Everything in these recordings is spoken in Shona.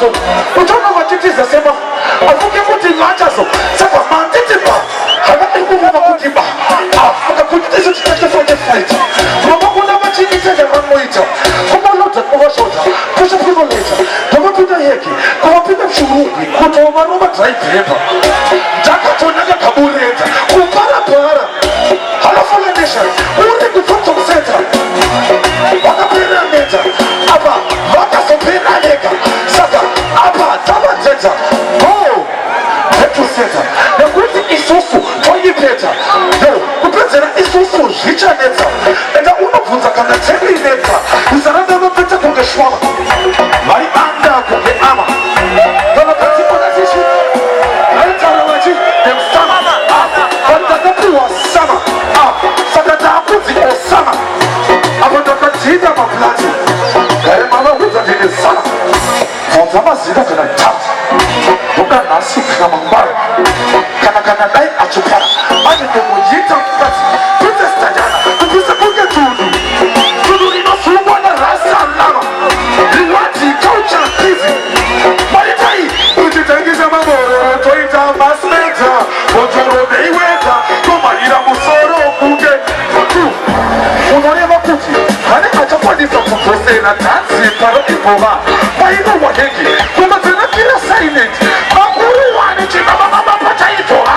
nazo utaona matitiza sema avuke kuti ngachazo saka mantitiba hakaikuva kutiba akakutiza chitachofanya fight mama kuna machiniza yavamoita kumalodza kuvashota kusha kuvaleta ndavapinda heki kuvapinda mshurugwi kuti varova draibheba ndakatonaka kabureta kuparapara halafananation uri kupfatokuseta vakaperameta apa vakazoperaneka saka apa tavateta o petuseta nekuti isusu toipeta kupedzera isusu zvichanetsa enda unobvunza kana tembinetsa usaramba vapeta kunge shwava vari anda kunge ama vanakatiponatishi vaitaura vachi emsama vandakapiwa sama saka taakudzi osama apo ndakadzida maplati gare mavaudza ndine sama bvunza mazita kana tatu ndoda nhasi kana mangwara kana dai achipara ane ndomuita mukati kutestanjana kupisa kunge tundu rinosungwa narasalama riwati culture busy maritai uchitangisa mangoro toita masmeta otoro veiweta tomarira musoro kunge unoreva kuti ane achakwanisa kudzosera dhanzi paroibova painowa heki kumadzenakira silent makuru wane chimamamapataibova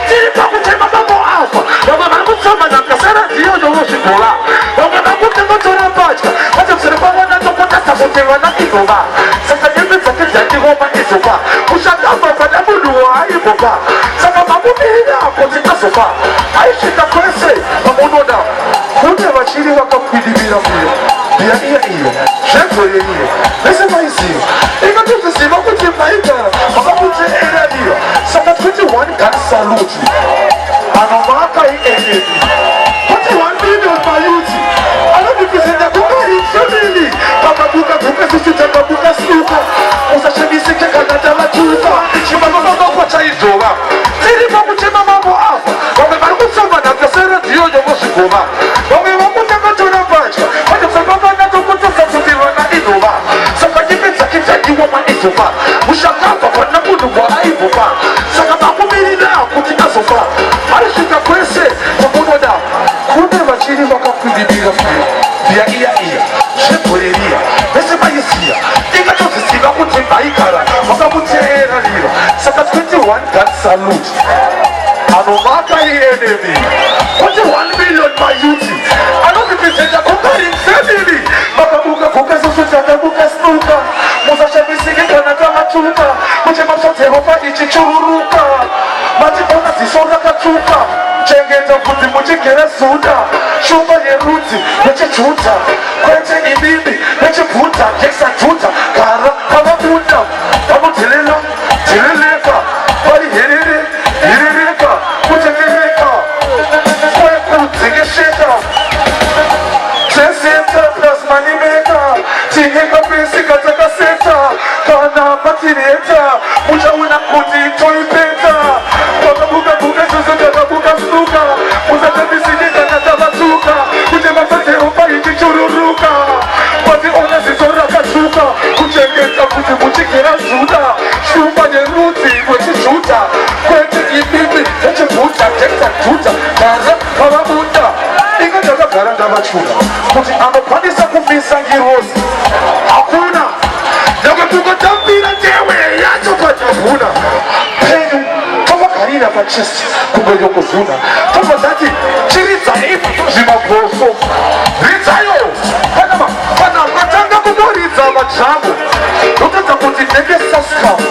tiri pakutema mambo alfa vamwe vari kutsamba nakasara ndiyo novozvigola vamwe vakutengotora patya vachakusere pavanatokotasa kutewa naibova saka nyembe dzake dzativopa izopa kushakamba pana munhu waaibova saka mamumirira kuti azopa aisvika kwese pamunoda kune vachiri vakakwidivira kuyo biya iya iyo zvebvoyeiyo vese maiziva ingatoziziva kuti maigara vakamuteeraniyo saka 21 gun salute anomaka ienemi kuti 1 million mayuti anodipisenda kukari family pakabuka buka sisi takabuka suka usashabisike kana tavatuka chimamamamako chaizova tiri pakutema mambo afa vamwe vari kutsamba nakasera ndiyo nyomozvigova vamwe vakutakatora patya vanosakavanatomutasa kuti vana izova saka nyike dzake dzaiwa maizova mushakabva pana munhu waaibova saka vakumirira kuti azofa aisvika kwese kwamunoda kune vachiri vakakwidibira kuyo biya iya zvebhoreriya vese maiziya ingatoziziva kuti maigara vakamuteeraniva saka 21 gun salute anovaka ienemi kuti 1 million mayuti anozipizenda kukaring family vakabuka buka susu takabuka snuka musashabisike kana tamatuka kuti mapfadzero ichichururuka matibona ziso rakatsvuka chengeta kuti muchigere zuda shumba yerudzi nechijuta kwete imimi nechibvudza jesajuta gara pavabunda vamudzilela dzileleka vari herereka kutemereka kwekudzingesveka zveseta plasmanimeka tineka pesika takaseta kana matireta muchaona kuti toipeta vakabukabuka susu takabuka snuka musatambisike kana tavatsuka kuti mafadzero paichichururuka pationa ziso rakatsvuka kuchengeta kuti muchigera zuda shumba nerudzi rwechijuta kwete imimi nechibvudza jeksajuta gara pavabunda inge ndakagara ndavachuda kuti anokwanisa kumisa ngirozi hakuna ndakatokotambira ndewe yacho patavhuna penyu tavagarira pachest kumbe yokuvhuna tavazati chiridzai zvimabhoso ridzayo kana matanga kunoridza madhamu notadza kuti ndenge saskamu